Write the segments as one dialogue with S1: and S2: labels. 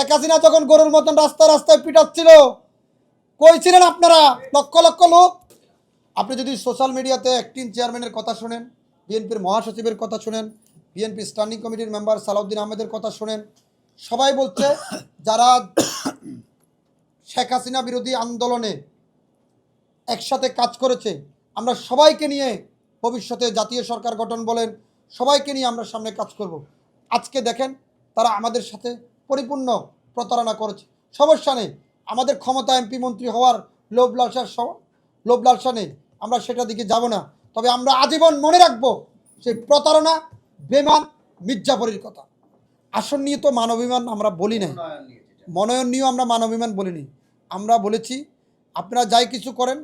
S1: শেখ হাসিনা যখন গরুর মতন রাস্তায় রাস্তায় পিটাচ্ছিল, কই ছিলেন আপনারা? লক্ষ লক্ষ লোক। আপনি যদি সোশ্যাল মিডিয়াতে অ্যাক্টিং চেয়ারম্যানের কথা শোনেন, বিএনপির মহাসচিবের কথা শোনেন, বিএনপি স্ট্যান্ডিং কমিটির মেম্বার সালাউদ্দিন আহমেদের কথা শোনেন, সবাই বলছে যারা শেখ হাসিনা বিরোধী আন্দোলনে একসাথে কাজ করেছে, আমরা সবাইকে নিয়ে ভবিষ্যতে জাতীয় সরকার গঠন বলেন, সবাইকে নিয়ে আমরা সামনে কাজ করব। আজকে দেখেন তারা আমাদের সাথে পরিপূর্ণ প্রতারণা করেছে। সমস্যা নেই, আমাদের ক্ষমতা এমপি মন্ত্রী হওয়ার লোভ লালসা নেই, আমরা সেটা দিকে যাব না। তবে আমরা আজীবন মনে রাখবো সেই প্রতারণা, বেমান, মির্জাফরের কথা। আসন নিয়ে তো মানবিমান আমরা বলি নাই, মনোনয়ন নিয়েও আমরা মানবিমান বলিনি। আমরা বলেছি আপনারা যাই কিছু করেন,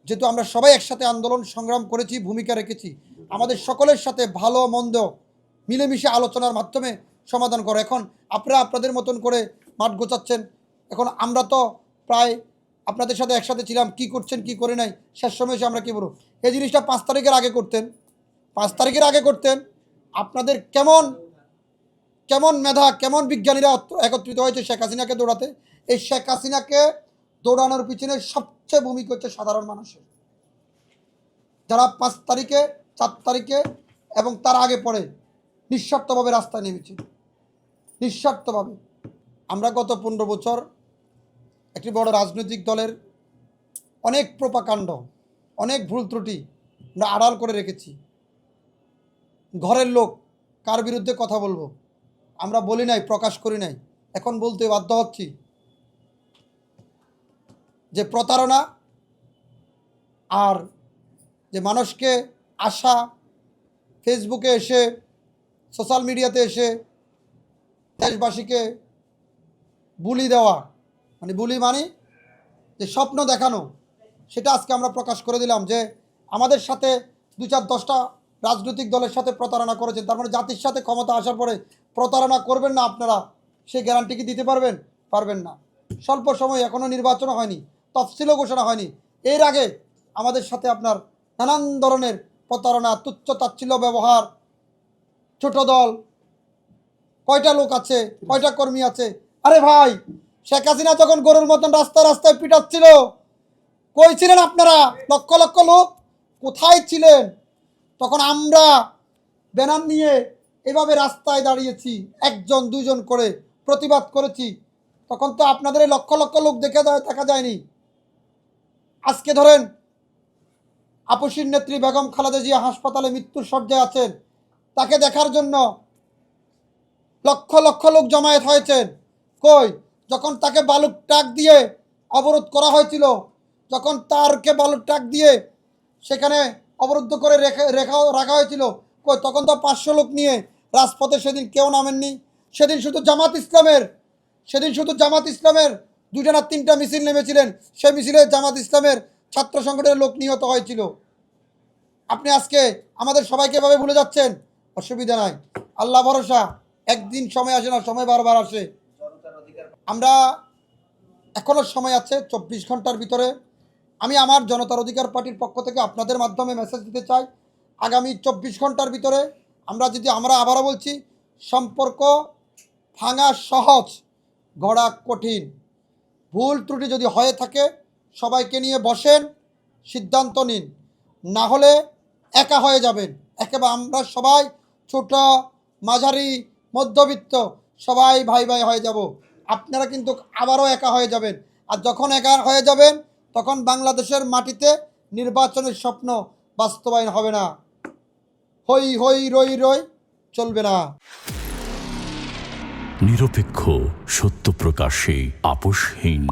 S1: যেহেতু আমরা সবাই একসাথে আন্দোলন সংগ্রাম করেছি, ভূমিকা রেখেছি, আমাদের সকলের সাথে ভালো মন্দ মিলেমিশে আলোচনার মাধ্যমে সমাধান করো। এখন আপনারা আপনাদের মতন করে মাঠ গোছাচ্ছেন। এখন আমরা তো প্রায় আপনাদের সাথে একসাথে ছিলাম, কি করছেন কি করে নাই, শেষ সময় এসে আমরা কী বলবো? এই জিনিসটা 5 তারিখের আগে করতেন, 5 তারিখের আগে করতেন। আপনাদের কেমন কেমন মেধা, কেমন বিজ্ঞানীরা একত্রিত হয়েছে শেখ হাসিনাকে দৌড়াতে। এই শেখ হাসিনাকে দৌড়ানোর পিছনে সবচেয়ে ভূমিকা হচ্ছে সাধারণ মানুষের, যারা 5 তারিখে, 4 তারিখে এবং তার আগে পরে নিঃস্বার্থভাবে রাস্তায় নেমেছে, নিঃস্বার্থভাবে। আমরা গত 15 বছর একটি বড় রাজনৈতিক দলের অনেক প্রোপাকাণ্ড, অনেক ভুল ত্রুটি আমরা আড়াল করে রেখেছি। ঘরের লোক কার বিরুদ্ধে কথা বলবো আমরা বলি নাই, প্রকাশ করি নাই, এখন বলতে বাধ্য হচ্ছি যে প্রতারণা আর যে মানুষকে আশা, ফেসবুকে এসে, সোশ্যাল মিডিয়াতে এসে দেশবাসীকে বুলি দেওয়া, মানে বুলি মানে যে স্বপ্ন দেখানো, সেটা আজকে আমরা প্রকাশ করে দিলাম যে আমাদের সাথে 2-4-10টা রাজনৈতিক দলের সাথে প্রতারণা করেছেন। তার মানে জাতির সাথে ক্ষমতা আসার পরে প্রতারণা করবেন না আপনারা, সেই গ্যারান্টি কি দিতে পারবেন? পারবেন না। স্বল্প সময়, এখনও নির্বাচনও হয়নি, তফসিলও ঘোষণা হয়নি, এর আগে আমাদের সাথে আপনার নানান ধরনের প্রতারণা, তুচ্ছ তাচ্ছিল্য ব্যবহার, ছোট দল, কয়টা লোক আছে, কয়টা কর্মী আছে। আরে ভাই, শেখ হাসিনা যখন গরুর মতন রাস্তায় রাস্তায় পিটাচ্ছিল, কই ছিলেন আপনারা? লক্ষ লক্ষ লোক কোথায় ছিলেন? তখন আমরা ব্যানার নিয়ে এভাবে রাস্তায় দাঁড়িয়েছি, 1-2 করে প্রতিবাদ করেছি। তখন তো আপনাদের এই লক্ষ লক্ষ লোক দেখা যায়নি। আজকে ধরেন আপসীর নেত্রী বেগম খালেদা জিয়া হাসপাতালে মৃত্যুর শয্যায় আছেন, তাকে দেখার জন্য লক্ষ লক্ষ লোক জমায়েত হয়েছেন। কই? যখন তাকে বালুর ট্রাক দিয়ে অবরোধ করা হয়েছিল, যখন তারকে বালুর ট্রাক দিয়ে সেখানে অবরুদ্ধ করে রাখা হয়েছিল, কই? তখন তো 500 লোক নিয়ে রাজপথে সেদিন কেউ নামেননি। সেদিন শুধু জামাত ইসলামের 2টা না 3টা মিছিল নেমেছিলেন, সেই মিছিলে জামাত ইসলামের ছাত্র সংগঠনের লোক নিহত হয়েছিল। আপনি আজকে আমাদের সবাইকে এভাবে ভুলে যাচ্ছেন, অসুবিধা নাই, আল্লাহ ভরসা। একদিন সময় আসে না, সময় বারবার আসে। আমরা এখনও সময় আছে, 24 ঘন্টার ভিতরে আমি আমার জনতার অধিকার পার্টির পক্ষ থেকে আপনাদের মাধ্যমে মেসেজ দিতে চাই, আগামী 24 ঘন্টার ভিতরে আমরা আবারও বলছি, সম্পর্ক ভাঙা সহজ, গড়া কঠিন। ভুল ত্রুটি যদি হয়ে থাকে সবাইকে নিয়ে বসেন, সিদ্ধান্ত নিন, না হলে একা হয়ে যাবেন। একেবারে আমরা সবাই ছোট, মাঝারি, মধ্যবিত্ত সবাই ভাই ভাই হয়ে যাব। আপনারা কিন্তু আবারও একা হয়ে যাবেন। আর যখন একা হয়ে যাবেন তখন বাংলাদেশের মাটিতে নির্বাচনের স্বপ্ন বাস্তবায়ন হবে না। হই হই রই রই চলবে না।
S2: নিরপেক্ষ, সত্য প্রকাশে আপোষহীন।